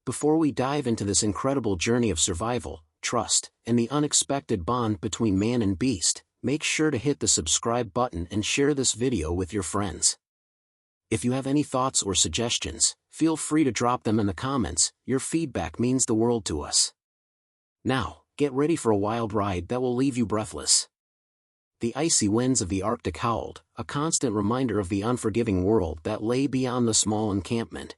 Before we dive into this incredible journey of survival, trust, and the unexpected bond between man and beast, make sure to hit the subscribe button and share this video with your friends. If you have any thoughts or suggestions, feel free to drop them in the comments. Your feedback means the world to us. Now, get ready for a wild ride that will leave you breathless. The icy winds of the Arctic howled, a constant reminder of the unforgiving world that lay beyond the small encampment.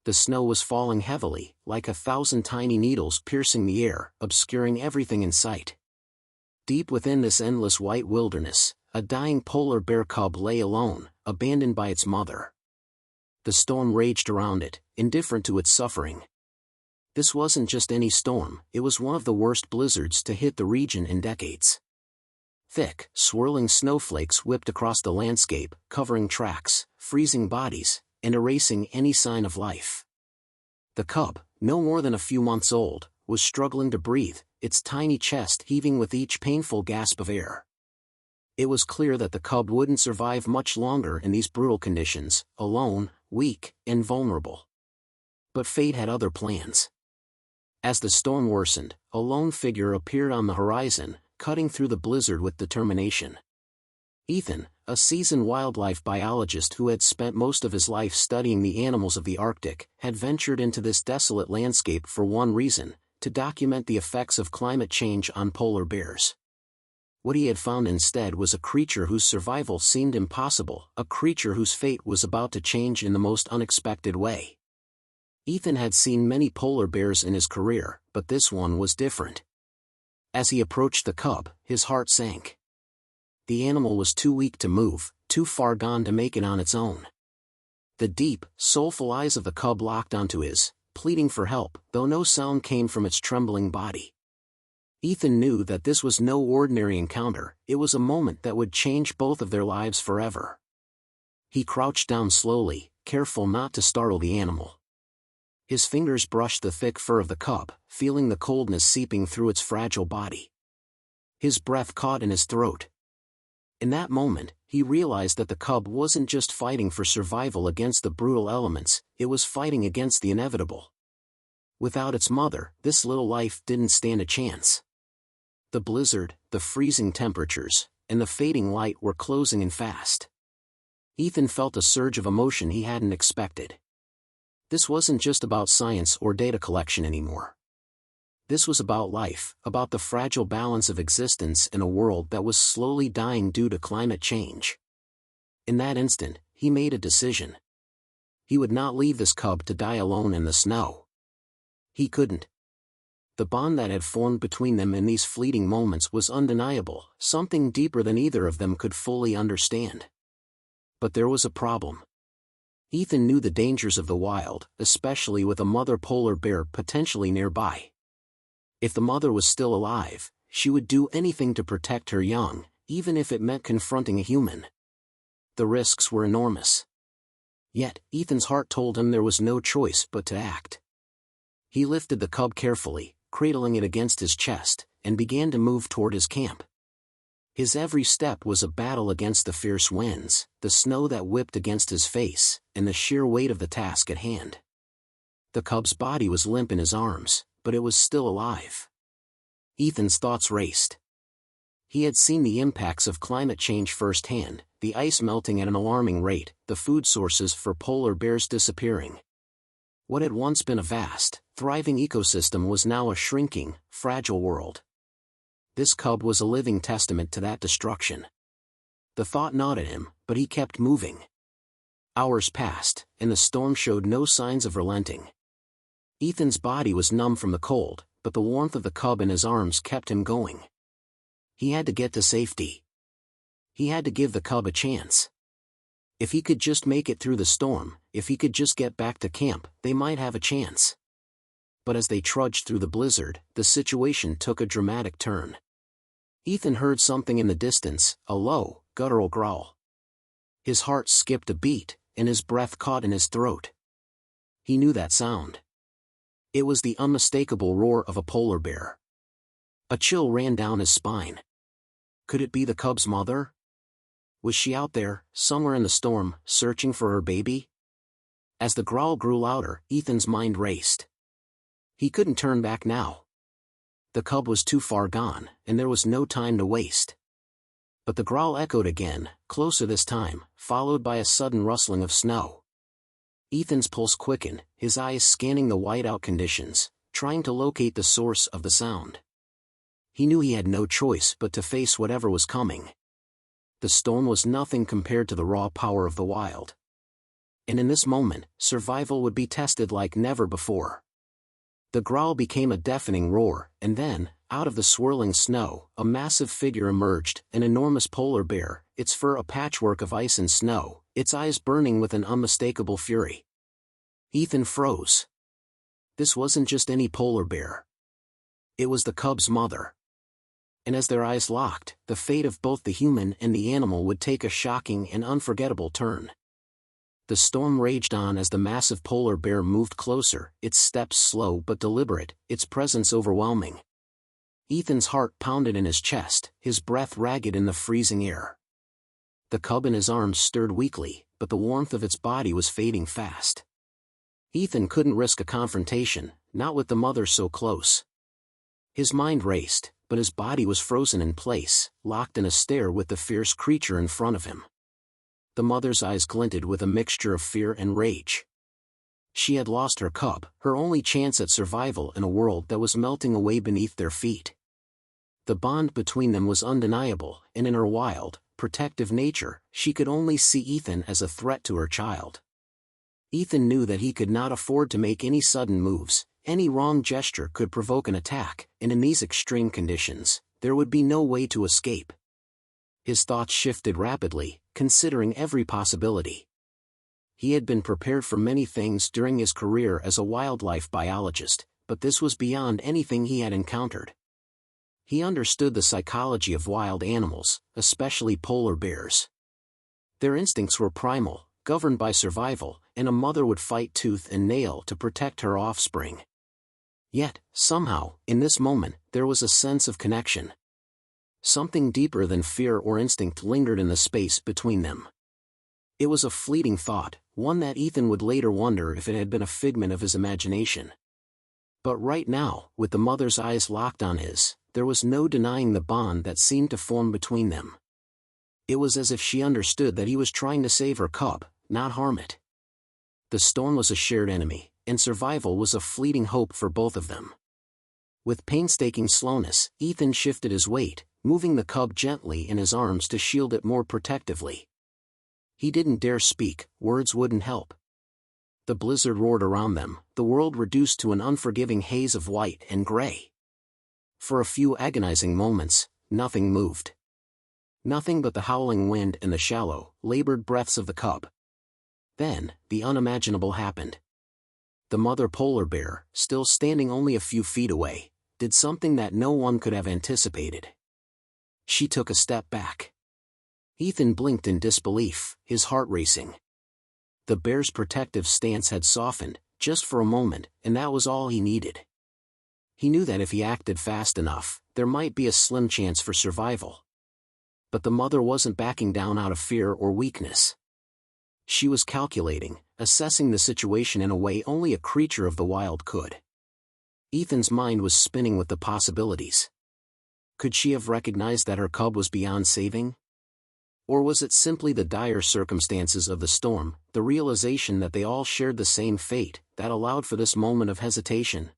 The snow was falling heavily, like 1,000 tiny needles piercing the air, obscuring everything in sight. Deep within this endless white wilderness, a dying polar bear cub lay alone, abandoned by its mother. The storm raged around it, indifferent to its suffering. This wasn't just any storm, it was one of the worst blizzards to hit the region in decades. Thick, swirling snowflakes whipped across the landscape, covering tracks, freezing bodies, and erasing any sign of life. The cub, no more than a few months old, was struggling to breathe, its tiny chest heaving with each painful gasp of air. It was clear that the cub wouldn't survive much longer in these brutal conditions, alone, weak, and vulnerable. But fate had other plans. As the storm worsened, a lone figure appeared on the horizon, cutting through the blizzard with determination. Ethan, a seasoned wildlife biologist who had spent most of his life studying the animals of the Arctic, had ventured into this desolate landscape for one reason: to document the effects of climate change on polar bears. What he had found instead was a creature whose survival seemed impossible, a creature whose fate was about to change in the most unexpected way. Ethan had seen many polar bears in his career, but this one was different. As he approached the cub, his heart sank. The animal was too weak to move, too far gone to make it on its own. The deep, soulful eyes of the cub locked onto his, pleading for help, though no sound came from its trembling body. Ethan knew that this was no ordinary encounter, it was a moment that would change both of their lives forever. He crouched down slowly, careful not to startle the animal. His fingers brushed the thick fur of the cub, feeling the coldness seeping through its fragile body. His breath caught in his throat. In that moment, he realized that the cub wasn't just fighting for survival against the brutal elements, it was fighting against the inevitable. Without its mother, this little life didn't stand a chance. The blizzard, the freezing temperatures, and the fading light were closing in fast. Ethan felt a surge of emotion he hadn't expected. This wasn't just about science or data collection anymore. This was about life, about the fragile balance of existence in a world that was slowly dying due to climate change. In that instant, he made a decision. He would not leave this cub to die alone in the snow. He couldn't. The bond that had formed between them in these fleeting moments was undeniable, something deeper than either of them could fully understand. But there was a problem. Ethan knew the dangers of the wild, especially with a mother polar bear potentially nearby. If the mother was still alive, she would do anything to protect her young, even if it meant confronting a human. The risks were enormous. Yet, Ethan's heart told him there was no choice but to act. He lifted the cub carefully, cradling it against his chest, and began to move toward his camp. His every step was a battle against the fierce winds, the snow that whipped against his face, and the sheer weight of the task at hand. The cub's body was limp in his arms, but it was still alive. Ethan's thoughts raced. He had seen the impacts of climate change firsthand, the ice melting at an alarming rate, the food sources for polar bears disappearing. What had once been a vast, thriving ecosystem was now a shrinking, fragile world. This cub was a living testament to that destruction. The thought gnawed at him, but he kept moving. Hours passed, and the storm showed no signs of relenting. Ethan's body was numb from the cold, but the warmth of the cub in his arms kept him going. He had to get to safety. He had to give the cub a chance. If he could just make it through the storm, if he could just get back to camp, they might have a chance. But as they trudged through the blizzard, the situation took a dramatic turn. Ethan heard something in the distance, a low, guttural growl. His heart skipped a beat, and his breath caught in his throat. He knew that sound. It was the unmistakable roar of a polar bear. A chill ran down his spine. Could it be the cub's mother? Was she out there, somewhere in the storm, searching for her baby? As the growl grew louder, Ethan's mind raced. He couldn't turn back now. The cub was too far gone, and there was no time to waste. But the growl echoed again, closer this time, followed by a sudden rustling of snow. Ethan's pulse quickened, his eyes scanning the whiteout conditions, trying to locate the source of the sound. He knew he had no choice but to face whatever was coming. The storm was nothing compared to the raw power of the wild. And in this moment, survival would be tested like never before. The growl became a deafening roar, and then, out of the swirling snow, a massive figure emerged, an enormous polar bear, its fur a patchwork of ice and snow, its eyes burning with an unmistakable fury. Ethan froze. This wasn't just any polar bear. It was the cub's mother. And as their eyes locked, the fate of both the human and the animal would take a shocking and unforgettable turn. The storm raged on as the massive polar bear moved closer, its steps slow but deliberate, its presence overwhelming. Ethan's heart pounded in his chest, his breath ragged in the freezing air. The cub in his arms stirred weakly, but the warmth of its body was fading fast. Ethan couldn't risk a confrontation, not with the mother so close. His mind raced, but his body was frozen in place, locked in a stare with the fierce creature in front of him. The mother's eyes glinted with a mixture of fear and rage. She had lost her cub, her only chance at survival in a world that was melting away beneath their feet. The bond between them was undeniable, and in her wild, protective nature, she could only see Ethan as a threat to her child. Ethan knew that he could not afford to make any sudden moves. Any wrong gesture could provoke an attack, and in these extreme conditions, there would be no way to escape. His thoughts shifted rapidly, considering every possibility. He had been prepared for many things during his career as a wildlife biologist, but this was beyond anything he had encountered. He understood the psychology of wild animals, especially polar bears. Their instincts were primal, governed by survival, and a mother would fight tooth and nail to protect her offspring. Yet, somehow, in this moment, there was a sense of connection. Something deeper than fear or instinct lingered in the space between them. It was a fleeting thought, one that Ethan would later wonder if it had been a figment of his imagination. But right now, with the mother's eyes locked on his, there was no denying the bond that seemed to form between them. It was as if she understood that he was trying to save her cub, not harm it. The storm was a shared enemy, and survival was a fleeting hope for both of them. With painstaking slowness, Ethan shifted his weight, moving the cub gently in his arms to shield it more protectively. He didn't dare speak, words wouldn't help. The blizzard roared around them, the world reduced to an unforgiving haze of white and gray. For a few agonizing moments, nothing moved. Nothing but the howling wind and the shallow, labored breaths of the cub. Then, the unimaginable happened. The mother polar bear, still standing only a few feet away, did something that no one could have anticipated. She took a step back. Ethan blinked in disbelief, his heart racing. The bear's protective stance had softened, just for a moment, and that was all he needed. He knew that if he acted fast enough, there might be a slim chance for survival. But the mother wasn't backing down out of fear or weakness. She was calculating, assessing the situation in a way only a creature of the wild could. Ethan's mind was spinning with the possibilities. Could she have recognized that her cub was beyond saving? Or was it simply the dire circumstances of the storm, the realization that they all shared the same fate, that allowed for this moment of hesitation?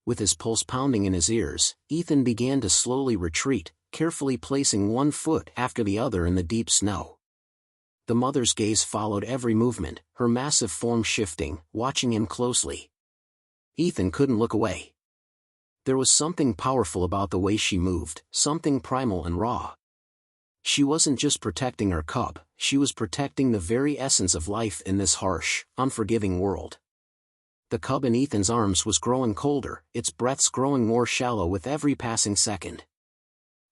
With his pulse pounding in his ears, Ethan began to slowly retreat, carefully placing one foot after the other in the deep snow. The mother's gaze followed every movement, her massive form shifting, watching him closely. Ethan couldn't look away. There was something powerful about the way she moved, something primal and raw. She wasn't just protecting her cub, she was protecting the very essence of life in this harsh, unforgiving world. The cub in Ethan's arms was growing colder, its breaths growing more shallow with every passing second.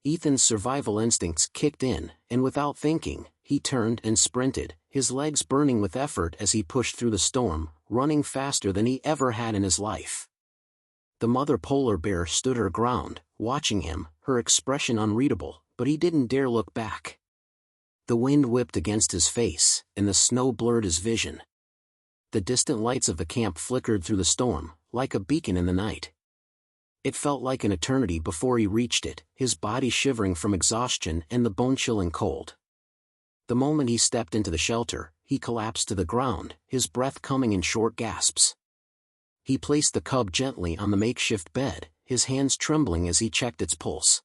Ethan's survival instincts kicked in, and without thinking, he turned and sprinted, his legs burning with effort as he pushed through the storm, running faster than he ever had in his life. The mother polar bear stood her ground, watching him, her expression unreadable, but he didn't dare look back. The wind whipped against his face, and the snow blurred his vision. The distant lights of the camp flickered through the storm, like a beacon in the night. It felt like an eternity before he reached it, his body shivering from exhaustion and the bone-chilling cold. The moment he stepped into the shelter, he collapsed to the ground, his breath coming in short gasps. He placed the cub gently on the makeshift bed, his hands trembling as he checked its pulse.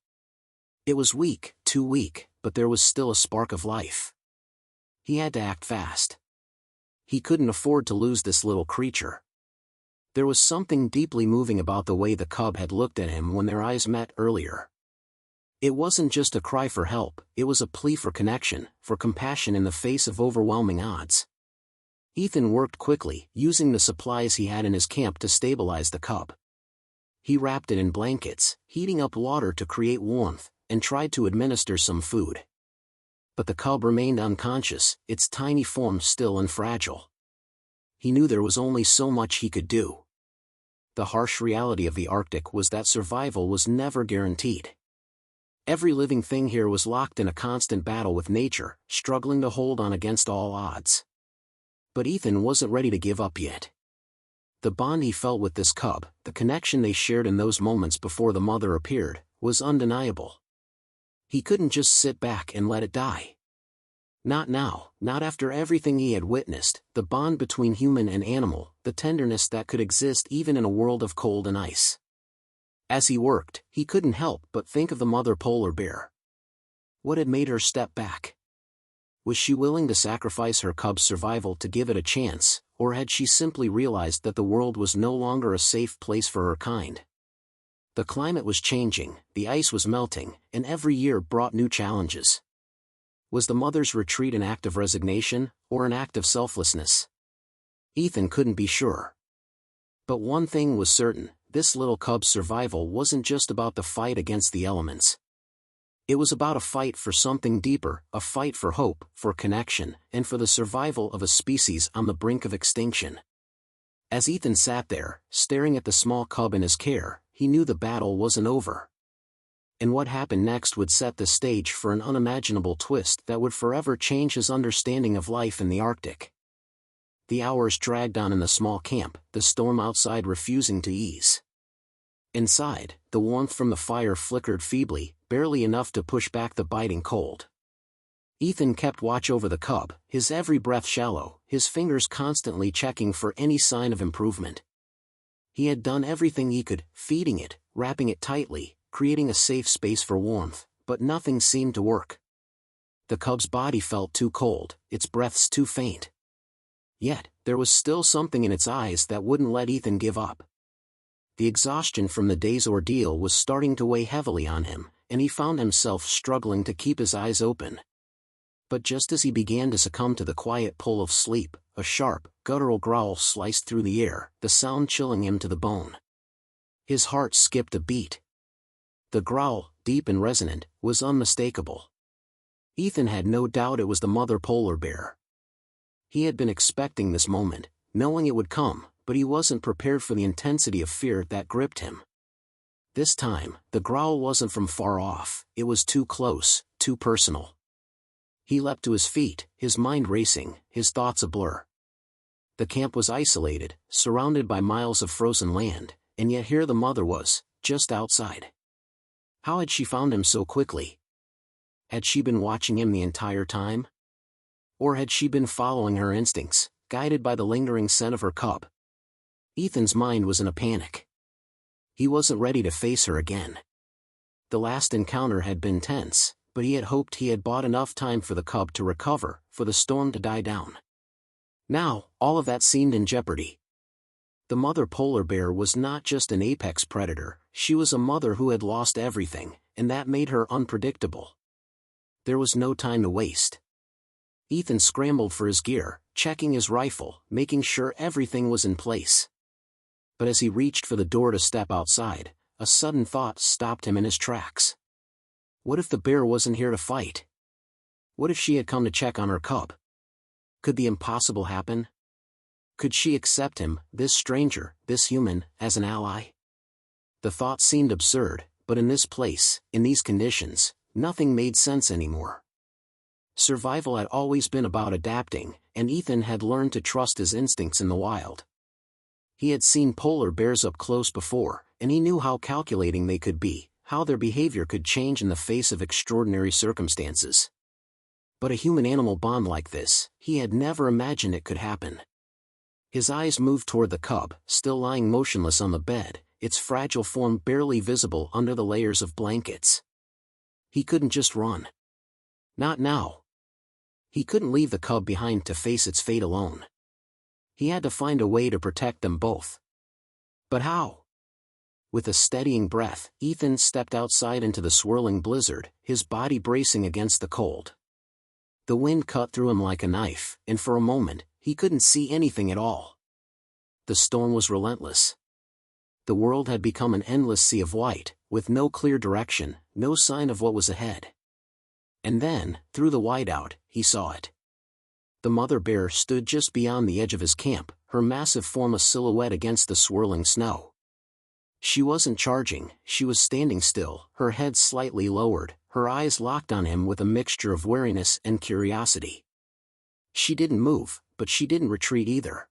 It was weak, too weak, but there was still a spark of life. He had to act fast. He couldn't afford to lose this little creature. There was something deeply moving about the way the cub had looked at him when their eyes met earlier. It wasn't just a cry for help, it was a plea for connection, for compassion in the face of overwhelming odds. Ethan worked quickly, using the supplies he had in his camp to stabilize the cub. He wrapped it in blankets, heating up water to create warmth, and tried to administer some food. But the cub remained unconscious, its tiny form still and fragile. He knew there was only so much he could do. The harsh reality of the Arctic was that survival was never guaranteed. Every living thing here was locked in a constant battle with nature, struggling to hold on against all odds. But Ethan wasn't ready to give up yet. The bond he felt with this cub, the connection they shared in those moments before the mother appeared, was undeniable. He couldn't just sit back and let it die. Not now, not after everything he had witnessed, the bond between human and animal, the tenderness that could exist even in a world of cold and ice. As he worked, he couldn't help but think of the mother polar bear. What had made her step back? Was she willing to sacrifice her cub's survival to give it a chance, or had she simply realized that the world was no longer a safe place for her kind? The climate was changing, the ice was melting, and every year brought new challenges. Was the mother's retreat an act of resignation, or an act of selflessness? Ethan couldn't be sure. But one thing was certain, this little cub's survival wasn't just about the fight against the elements. It was about a fight for something deeper, a fight for hope, for connection, and for the survival of a species on the brink of extinction. As Ethan sat there, staring at the small cub in his care, he knew the battle wasn't over. And what happened next would set the stage for an unimaginable twist that would forever change his understanding of life in the Arctic. The hours dragged on in the small camp, the storm outside refusing to ease. Inside, the warmth from the fire flickered feebly, barely enough to push back the biting cold. Ethan kept watch over the cub, his every breath shallow, his fingers constantly checking for any sign of improvement. He had done everything he could, feeding it, wrapping it tightly, creating a safe space for warmth, but nothing seemed to work. The cub's body felt too cold, its breaths too faint. Yet, there was still something in its eyes that wouldn't let Ethan give up. The exhaustion from the day's ordeal was starting to weigh heavily on him, and he found himself struggling to keep his eyes open. But just as he began to succumb to the quiet pull of sleep, a sharp, guttural growl sliced through the air, the sound chilling him to the bone. His heart skipped a beat. The growl, deep and resonant, was unmistakable. Ethan had no doubt it was the mother polar bear. He had been expecting this moment, knowing it would come, but he wasn't prepared for the intensity of fear that gripped him. This time, the growl wasn't from far off, it was too close, too personal. He leapt to his feet, his mind racing, his thoughts a blur. The camp was isolated, surrounded by miles of frozen land, and yet here the mother was, just outside. How had she found him so quickly? Had she been watching him the entire time? Or had she been following her instincts, guided by the lingering scent of her cub? Ethan's mind was in a panic. He wasn't ready to face her again. The last encounter had been tense, but he had hoped he had bought enough time for the cub to recover, for the storm to die down. Now, all of that seemed in jeopardy. The mother polar bear was not just an apex predator, she was a mother who had lost everything, and that made her unpredictable. There was no time to waste. Ethan scrambled for his gear, checking his rifle, making sure everything was in place. But as he reached for the door to step outside, a sudden thought stopped him in his tracks. What if the bear wasn't here to fight? What if she had come to check on her cub? Could the impossible happen? Could she accept him, this stranger, this human, as an ally? The thought seemed absurd, but in this place, in these conditions, nothing made sense anymore. Survival had always been about adapting, and Ethan had learned to trust his instincts in the wild. He had seen polar bears up close before, and he knew how calculating they could be, how their behavior could change in the face of extraordinary circumstances. But a human-animal bond like this, he had never imagined it could happen. His eyes moved toward the cub, still lying motionless on the bed, its fragile form barely visible under the layers of blankets. He couldn't just run. Not now. He couldn't leave the cub behind to face its fate alone. He had to find a way to protect them both. But how? With a steadying breath, Ethan stepped outside into the swirling blizzard, his body bracing against the cold. The wind cut through him like a knife, and for a moment, he couldn't see anything at all. The storm was relentless. The world had become an endless sea of white, with no clear direction, no sign of what was ahead. And then, through the whiteout, he saw it. The mother bear stood just beyond the edge of his camp, her massive form a silhouette against the swirling snow. She wasn't charging, she was standing still, her head slightly lowered, her eyes locked on him with a mixture of wariness and curiosity. She didn't move, but she didn't retreat either.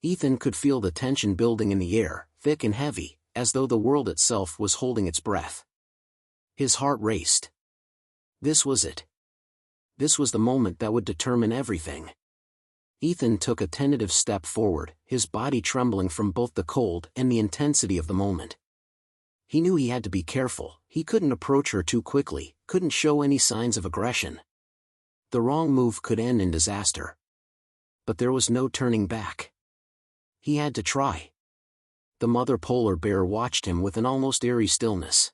Ethan could feel the tension building in the air, thick and heavy, as though the world itself was holding its breath. His heart raced. This was it. This was the moment that would determine everything. Ethan took a tentative step forward, his body trembling from both the cold and the intensity of the moment. He knew he had to be careful, he couldn't approach her too quickly, couldn't show any signs of aggression. The wrong move could end in disaster. But there was no turning back. He had to try. The mother polar bear watched him with an almost eerie stillness.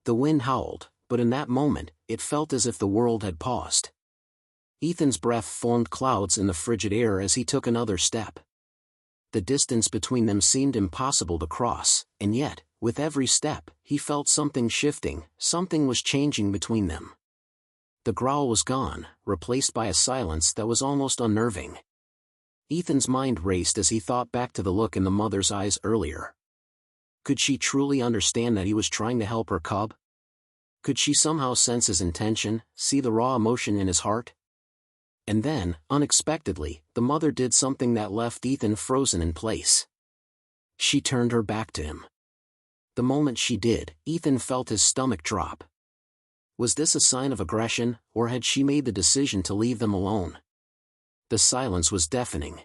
The wind howled, but in that moment, it felt as if the world had paused. Ethan's breath formed clouds in the frigid air as he took another step. The distance between them seemed impossible to cross, and yet, with every step, he felt something shifting, something was changing between them. The growl was gone, replaced by a silence that was almost unnerving. Ethan's mind raced as he thought back to the look in the mother's eyes earlier. Could she truly understand that he was trying to help her cub? Could she somehow sense his intention, see the raw emotion in his heart? And then, unexpectedly, the mother did something that left Ethan frozen in place. She turned her back to him. The moment she did, Ethan felt his stomach drop. Was this a sign of aggression, or had she made the decision to leave them alone? The silence was deafening.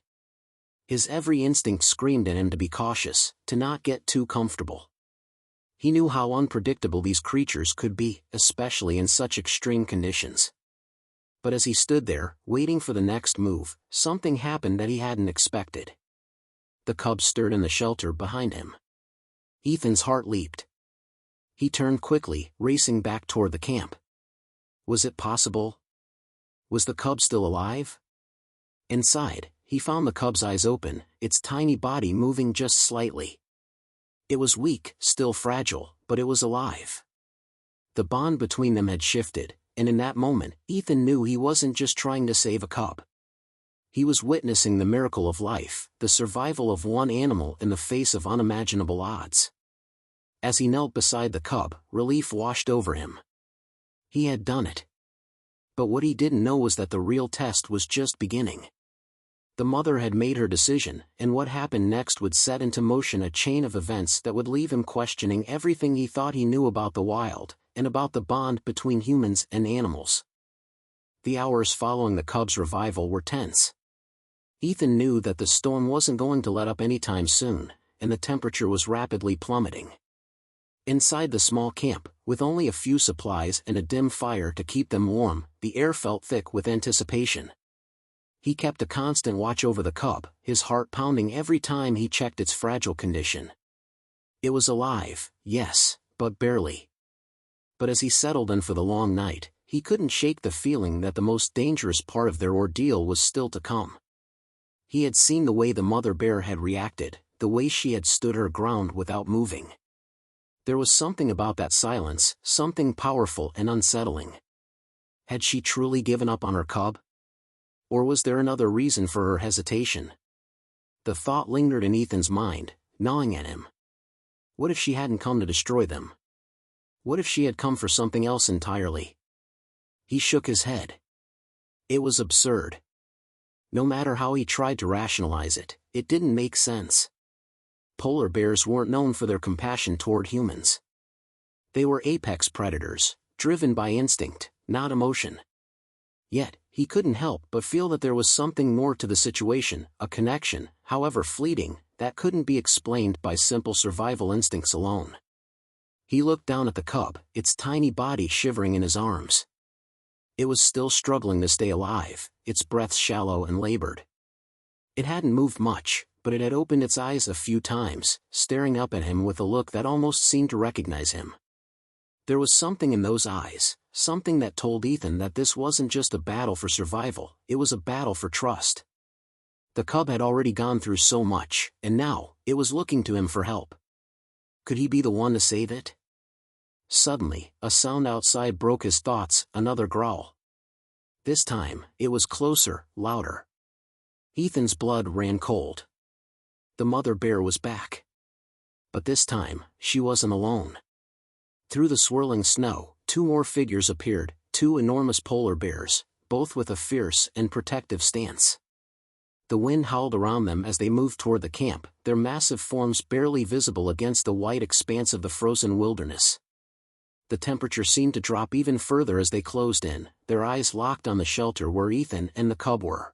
His every instinct screamed at him to be cautious, to not get too comfortable. He knew how unpredictable these creatures could be, especially in such extreme conditions. But as he stood there, waiting for the next move, something happened that he hadn't expected. The cub stirred in the shelter behind him. Ethan's heart leaped. He turned quickly, racing back toward the camp. Was it possible? Was the cub still alive? Inside, he found the cub's eyes open, its tiny body moving just slightly. It was weak, still fragile, but it was alive. The bond between them had shifted, and in that moment, Ethan knew he wasn't just trying to save a cub. He was witnessing the miracle of life, the survival of one animal in the face of unimaginable odds. As he knelt beside the cub, relief washed over him. He had done it. But what he didn't know was that the real test was just beginning. The mother had made her decision, and what happened next would set into motion a chain of events that would leave him questioning everything he thought he knew about the wild, and about the bond between humans and animals. The hours following the cub's revival were tense. Ethan knew that the storm wasn't going to let up anytime soon, and the temperature was rapidly plummeting. Inside the small camp, with only a few supplies and a dim fire to keep them warm, the air felt thick with anticipation. He kept a constant watch over the cub, his heart pounding every time he checked its fragile condition. It was alive, yes, but barely. But as he settled in for the long night, he couldn't shake the feeling that the most dangerous part of their ordeal was still to come. He had seen the way the mother bear had reacted, the way she had stood her ground without moving. There was something about that silence, something powerful and unsettling. Had she truly given up on her cub? Or was there another reason for her hesitation? The thought lingered in Ethan's mind, gnawing at him. What if she hadn't come to destroy them? What if she had come for something else entirely? He shook his head. It was absurd. No matter how he tried to rationalize it, it didn't make sense. polar bears weren't known for their compassion toward humans. They were apex predators, driven by instinct, not emotion. Yet, he couldn't help but feel that there was something more to the situation, a connection, however fleeting, that couldn't be explained by simple survival instincts alone. He looked down at the cub, its tiny body shivering in his arms. It was still struggling to stay alive, its breath shallow and labored. It hadn't moved much, but it had opened its eyes a few times, staring up at him with a look that almost seemed to recognize him. There was something in those eyes, something that told Ethan that this wasn't just a battle for survival, it was a battle for trust. The cub had already gone through so much, and now, it was looking to him for help. Could he be the one to save it? Suddenly, a sound outside broke his thoughts, another growl. This time, it was closer, louder. Ethan's blood ran cold. The mother bear was back. But this time, she wasn't alone. Through the swirling snow, two more figures appeared, two enormous polar bears, both with a fierce and protective stance. The wind howled around them as they moved toward the camp, their massive forms barely visible against the white expanse of the frozen wilderness. The temperature seemed to drop even further as they closed in, their eyes locked on the shelter where Ethan and the cub were.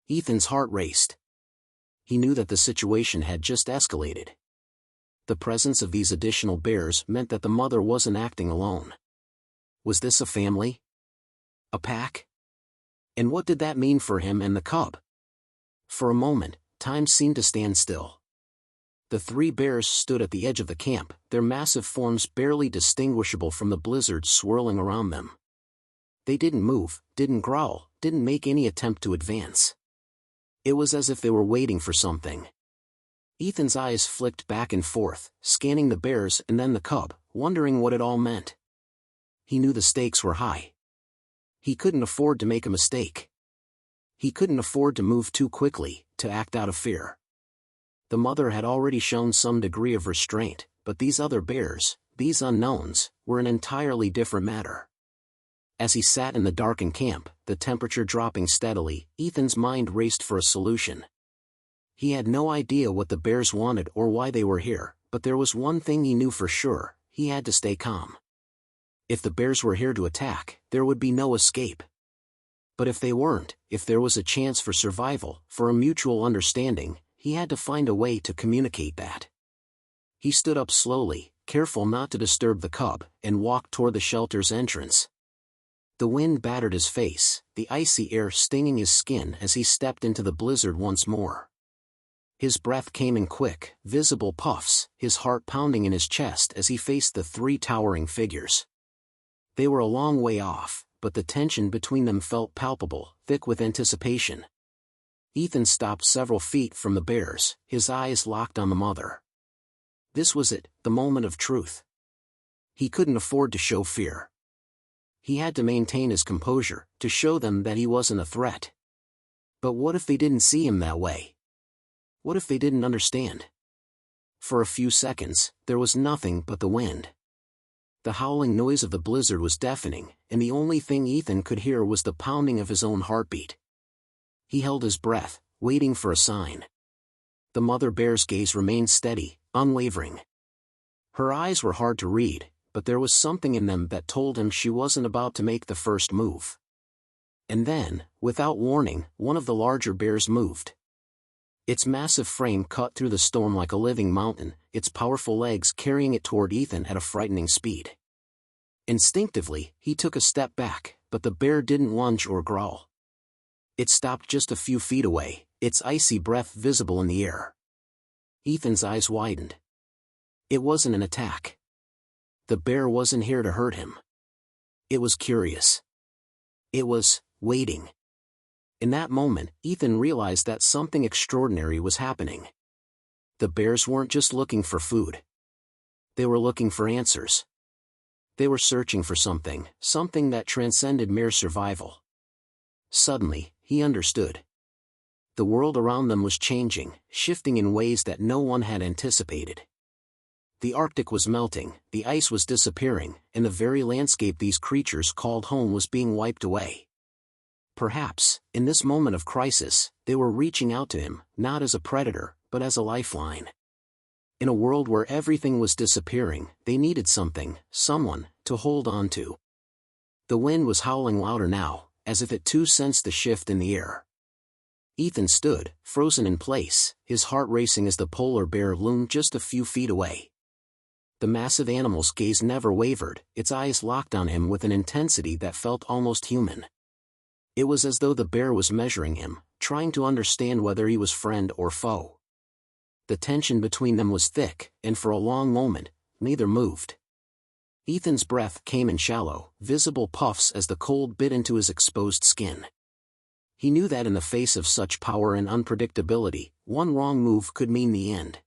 Ethan's heart raced. He knew that the situation had just escalated. The presence of these additional bears meant that the mother wasn't acting alone. Was this a family? A pack? And what did that mean for him and the cub? For a moment, time seemed to stand still. The three bears stood at the edge of the camp, their massive forms barely distinguishable from the blizzard swirling around them. They didn't move, didn't growl, didn't make any attempt to advance. It was as if they were waiting for something. Ethan's eyes flicked back and forth, scanning the bears and then the cub, wondering what it all meant. He knew the stakes were high. He couldn't afford to make a mistake. He couldn't afford to move too quickly, to act out of fear. The mother had already shown some degree of restraint, but these other bears, these unknowns, were an entirely different matter. As he sat in the darkened camp, the temperature dropping steadily, Ethan's mind raced for a solution. He had no idea what the bears wanted or why they were here, but there was one thing he knew for sure: he had to stay calm. If the bears were here to attack, there would be no escape. But if they weren't, if there was a chance for survival, for a mutual understanding, he had to find a way to communicate that. He stood up slowly, careful not to disturb the cub, and walked toward the shelter's entrance. The wind battered his face, the icy air stinging his skin as he stepped into the blizzard once more. His breath came in quick, visible puffs, his heart pounding in his chest as he faced the three towering figures. They were a long way off, but the tension between them felt palpable, thick with anticipation. Ethan stopped several feet from the bears, his eyes locked on the mother. This was it, the moment of truth. He couldn't afford to show fear. He had to maintain his composure, to show them that he wasn't a threat. But what if they didn't see him that way? What if they didn't understand? For a few seconds, there was nothing but the wind. The howling noise of the blizzard was deafening, and the only thing Ethan could hear was the pounding of his own heartbeat. He held his breath, waiting for a sign. The mother bear's gaze remained steady, unwavering. Her eyes were hard to read, but there was something in them that told him she wasn't about to make the first move. And then, without warning, one of the larger bears moved. Its massive frame cut through the storm like a living mountain, its powerful legs carrying it toward Ethan at a frightening speed. Instinctively, he took a step back, but the bear didn't lunge or growl. It stopped just a few feet away, its icy breath visible in the air. Ethan's eyes widened. It wasn't an attack. The bear wasn't here to hurt him. It was curious. It was waiting. In that moment, Ethan realized that something extraordinary was happening. The bears weren't just looking for food. They were looking for answers. They were searching for something, something that transcended mere survival. Suddenly, he understood. The world around them was changing, shifting in ways that no one had anticipated. The Arctic was melting, the ice was disappearing, and the very landscape these creatures called home was being wiped away. Perhaps, in this moment of crisis, they were reaching out to him, not as a predator, but as a lifeline. In a world where everything was disappearing, they needed something, someone, to hold on to. The wind was howling louder now, as if it too sensed the shift in the air. Ethan stood, frozen in place, his heart racing as the polar bear loomed just a few feet away. The massive animal's gaze never wavered, its eyes locked on him with an intensity that felt almost human. It was as though the bear was measuring him, trying to understand whether he was friend or foe. The tension between them was thick, and for a long moment, neither moved. Ethan's breath came in shallow, visible puffs as the cold bit into his exposed skin. He knew that in the face of such power and unpredictability, one wrong move could mean the end.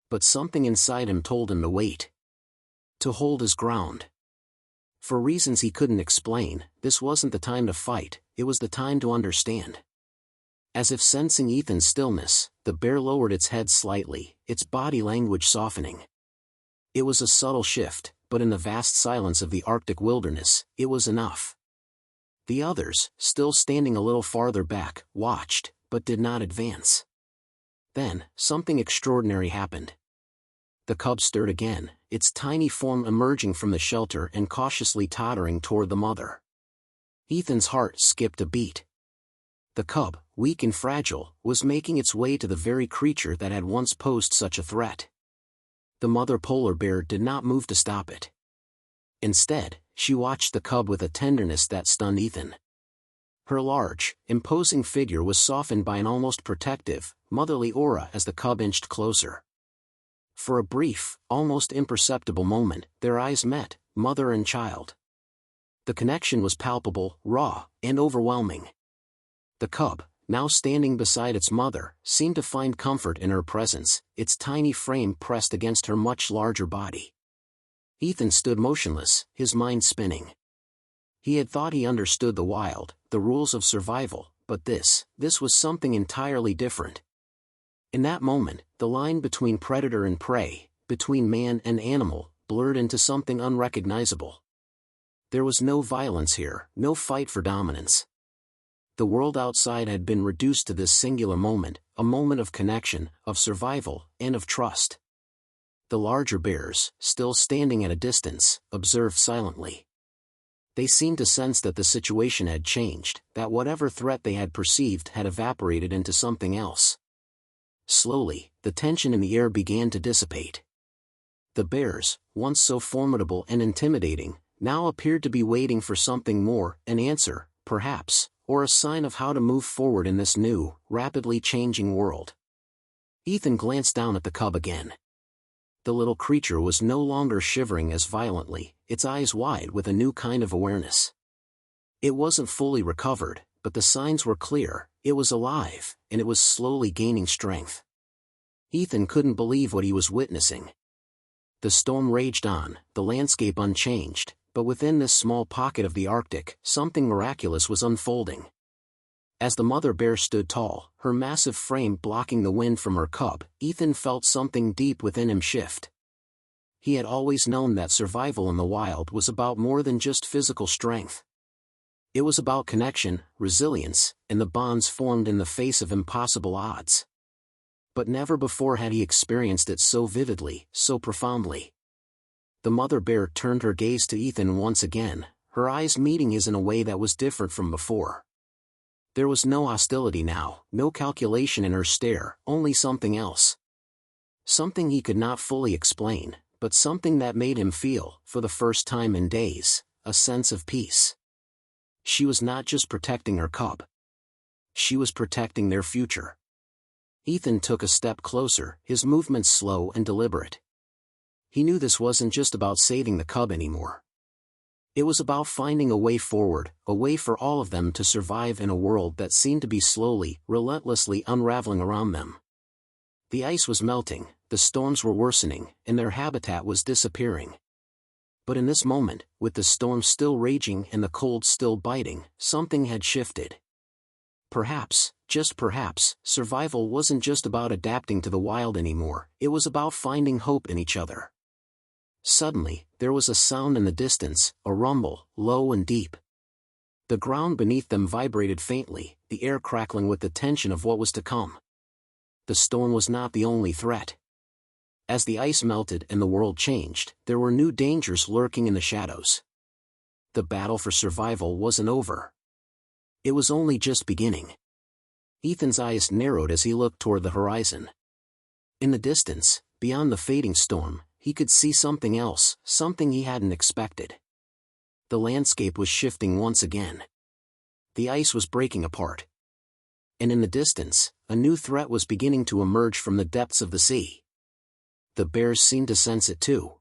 But something inside him told him to wait. To hold his ground. For reasons he couldn't explain, this wasn't the time to fight, it was the time to understand. As if sensing Ethan's stillness, the bear lowered its head slightly, its body language softening. It was a subtle shift, but in the vast silence of the Arctic wilderness, it was enough. The others, still standing a little farther back, watched, but did not advance. Then, something extraordinary happened. The cub stirred again, its tiny form emerging from the shelter and cautiously tottering toward the mother. Ethan's heart skipped a beat. The cub, weak and fragile, was making its way to the very creature that had once posed such a threat. The mother polar bear did not move to stop it. Instead, she watched the cub with a tenderness that stunned Ethan. Her large, imposing figure was softened by an almost protective, motherly aura as the cub inched closer. For a brief, almost imperceptible moment, their eyes met, mother and child. The connection was palpable, raw, and overwhelming. The cub, now standing beside its mother, seemed to find comfort in her presence, its tiny frame pressed against her much larger body. Ethan stood motionless, his mind spinning. He had thought he understood the wild, the rules of survival, but this was something entirely different. In that moment, the line between predator and prey, between man and animal, blurred into something unrecognizable. There was no violence here, no fight for dominance. The world outside had been reduced to this singular moment, a moment of connection, of survival, and of trust. The larger bears, still standing at a distance, observed silently. They seemed to sense that the situation had changed, that whatever threat they had perceived had evaporated into something else. Slowly, the tension in the air began to dissipate. The bears, once so formidable and intimidating, now appeared to be waiting for something more, an answer, perhaps, or a sign of how to move forward in this new, rapidly changing world. Ethan glanced down at the cub again. The little creature was no longer shivering as violently, its eyes wide with a new kind of awareness. It wasn't fully recovered, but the signs were clear, it was alive, and it was slowly gaining strength. Ethan couldn't believe what he was witnessing. The storm raged on, the landscape unchanged, but within this small pocket of the Arctic, something miraculous was unfolding. As the mother bear stood tall, her massive frame blocking the wind from her cub, Ethan felt something deep within him shift. He had always known that survival in the wild was about more than just physical strength. It was about connection, resilience, and the bonds formed in the face of impossible odds. But never before had he experienced it so vividly, so profoundly. The mother bear turned her gaze to Ethan once again, her eyes meeting his in a way that was different from before. There was no hostility now, no calculation in her stare, only something else. Something he could not fully explain, but something that made him feel, for the first time in days, a sense of peace. She was not just protecting her cub. She was protecting their future. Ethan took a step closer, his movements slow and deliberate. He knew this wasn't just about saving the cub anymore. It was about finding a way forward, a way for all of them to survive in a world that seemed to be slowly, relentlessly unraveling around them. The ice was melting, the storms were worsening, and their habitat was disappearing. But in this moment, with the storm still raging and the cold still biting, something had shifted. Perhaps, just perhaps, survival wasn't just about adapting to the wild anymore, it was about finding hope in each other. Suddenly, there was a sound in the distance, a rumble, low and deep. The ground beneath them vibrated faintly, the air crackling with the tension of what was to come. The storm was not the only threat. As the ice melted and the world changed, there were new dangers lurking in the shadows. The battle for survival wasn't over. It was only just beginning. Ethan's eyes narrowed as he looked toward the horizon. In the distance, beyond the fading storm, he could see something else, something he hadn't expected. The landscape was shifting once again. The ice was breaking apart. And in the distance, a new threat was beginning to emerge from the depths of the sea. The bears seemed to sense it too.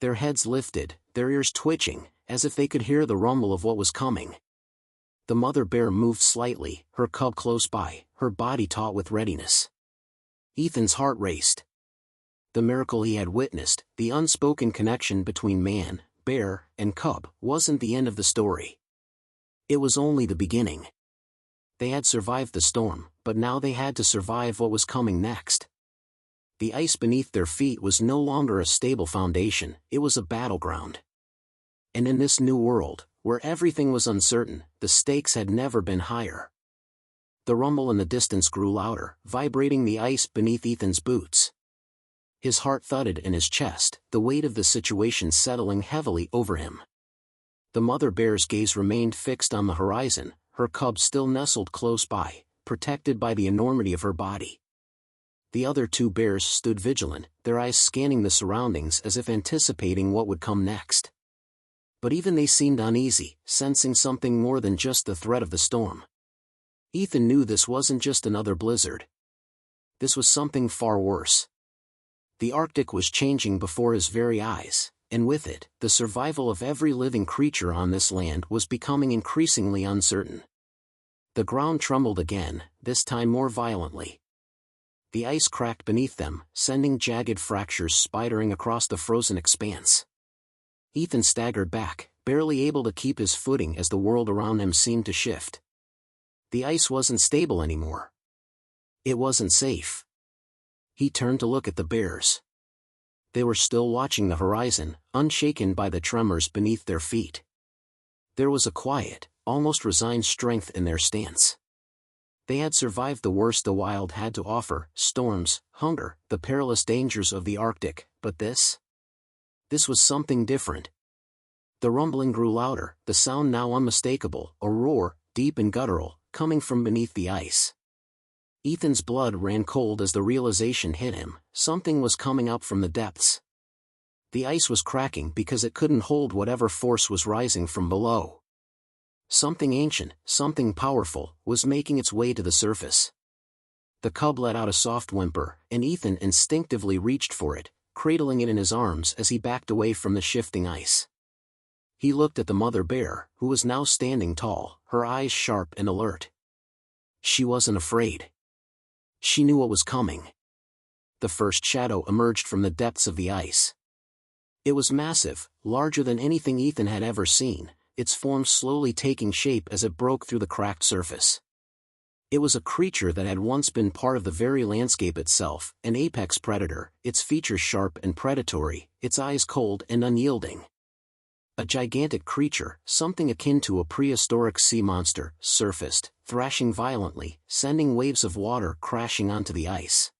Their heads lifted, their ears twitching, as if they could hear the rumble of what was coming. The mother bear moved slightly, her cub close by, her body taut with readiness. Ethan's heart raced. The miracle he had witnessed, the unspoken connection between man, bear, and cub, wasn't the end of the story. It was only the beginning. They had survived the storm, but now they had to survive what was coming next. The ice beneath their feet was no longer a stable foundation, it was a battleground. And in this new world, where everything was uncertain, the stakes had never been higher. The rumble in the distance grew louder, vibrating the ice beneath Ethan's boots. His heart thudded in his chest, the weight of the situation settling heavily over him. The mother bear's gaze remained fixed on the horizon, her cub still nestled close by, protected by the enormity of her body. The other two bears stood vigilant, their eyes scanning the surroundings as if anticipating what would come next. But even they seemed uneasy, sensing something more than just the threat of the storm. Ethan knew this wasn't just another blizzard. This was something far worse. The Arctic was changing before his very eyes, and with it, the survival of every living creature on this land was becoming increasingly uncertain. The ground trembled again, this time more violently. The ice cracked beneath them, sending jagged fractures spidering across the frozen expanse. Ethan staggered back, barely able to keep his footing as the world around him seemed to shift. The ice wasn't stable anymore. It wasn't safe. He turned to look at the bears. They were still watching the horizon, unshaken by the tremors beneath their feet. There was a quiet, almost resigned strength in their stance. They had survived the worst the wild had to offer, storms, hunger, the perilous dangers of the Arctic, but this? This was something different. The rumbling grew louder, the sound now unmistakable, a roar, deep and guttural, coming from beneath the ice. Ethan's blood ran cold as the realization hit him, something was coming up from the depths. The ice was cracking because it couldn't hold whatever force was rising from below. Something ancient, something powerful, was making its way to the surface. The cub let out a soft whimper, and Ethan instinctively reached for it, cradling it in his arms as he backed away from the shifting ice. He looked at the mother bear, who was now standing tall, her eyes sharp and alert. She wasn't afraid. She knew what was coming. The first shadow emerged from the depths of the ice. It was massive, larger than anything Ethan had ever seen, its form slowly taking shape as it broke through the cracked surface. It was a creature that had once been part of the very landscape itself, an apex predator, its features sharp and predatory, its eyes cold and unyielding. A gigantic creature, something akin to a prehistoric sea monster, surfaced, thrashing violently, sending waves of water crashing onto the ice.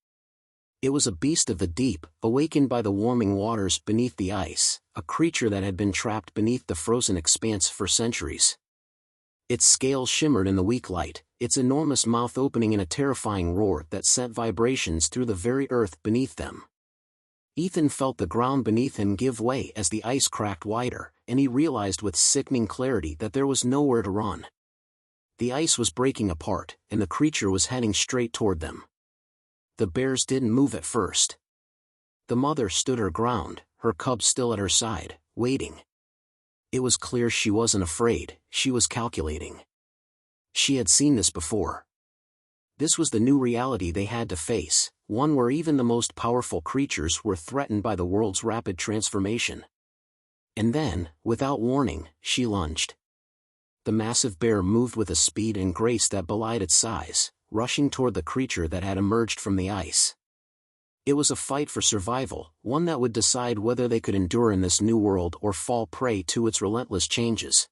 It was a beast of the deep, awakened by the warming waters beneath the ice, a creature that had been trapped beneath the frozen expanse for centuries. Its scales shimmered in the weak light, its enormous mouth opening in a terrifying roar that sent vibrations through the very earth beneath them. Ethan felt the ground beneath him give way as the ice cracked wider, and he realized with sickening clarity that there was nowhere to run. The ice was breaking apart, and the creature was heading straight toward them. The bears didn't move at first. The mother stood her ground, her cub still at her side, waiting. It was clear she wasn't afraid, she was calculating. She had seen this before. This was the new reality they had to face, one where even the most powerful creatures were threatened by the world's rapid transformation. And then, without warning, she lunged. The massive bear moved with a speed and grace that belied its size, rushing toward the creature that had emerged from the ice. It was a fight for survival, one that would decide whether they could endure in this new world or fall prey to its relentless changes.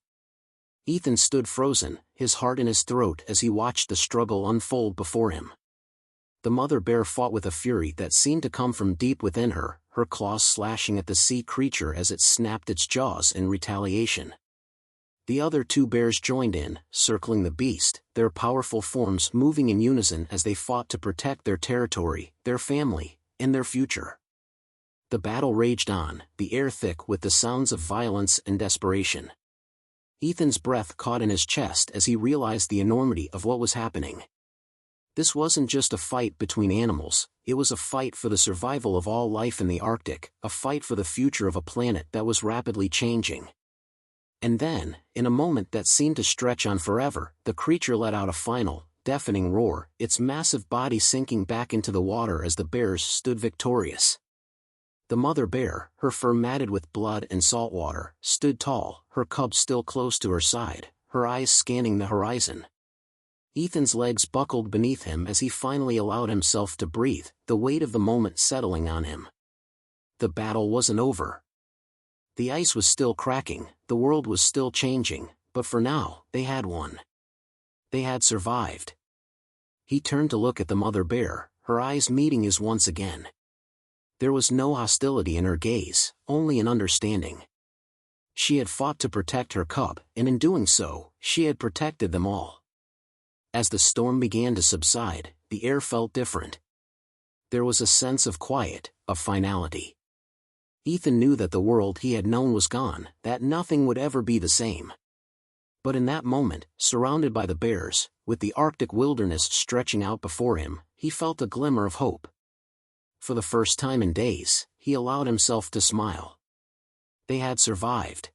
Ethan stood frozen, his heart in his throat as he watched the struggle unfold before him. The mother bear fought with a fury that seemed to come from deep within her, her claws slashing at the sea creature as it snapped its jaws in retaliation. The other two bears joined in, circling the beast, their powerful forms moving in unison as they fought to protect their territory, their family, and their future. The battle raged on, the air thick with the sounds of violence and desperation. Ethan's breath caught in his chest as he realized the enormity of what was happening. This wasn't just a fight between animals, it was a fight for the survival of all life in the Arctic, a fight for the future of a planet that was rapidly changing. And then, in a moment that seemed to stretch on forever, the creature let out a final, deafening roar, its massive body sinking back into the water as the bears stood victorious. The mother bear, her fur matted with blood and salt water, stood tall, her cub still close to her side, her eyes scanning the horizon. Ethan's legs buckled beneath him as he finally allowed himself to breathe, the weight of the moment settling on him. The battle wasn't over. The ice was still cracking, the world was still changing, but for now, they had won. They had survived. He turned to look at the mother bear, her eyes meeting his once again. There was no hostility in her gaze, only an understanding. She had fought to protect her cub, and in doing so, she had protected them all. As the storm began to subside, the air felt different. There was a sense of quiet, of finality. Ethan knew that the world he had known was gone, that nothing would ever be the same. But in that moment, surrounded by the bears, with the Arctic wilderness stretching out before him, he felt a glimmer of hope. For the first time in days, he allowed himself to smile. They had survived.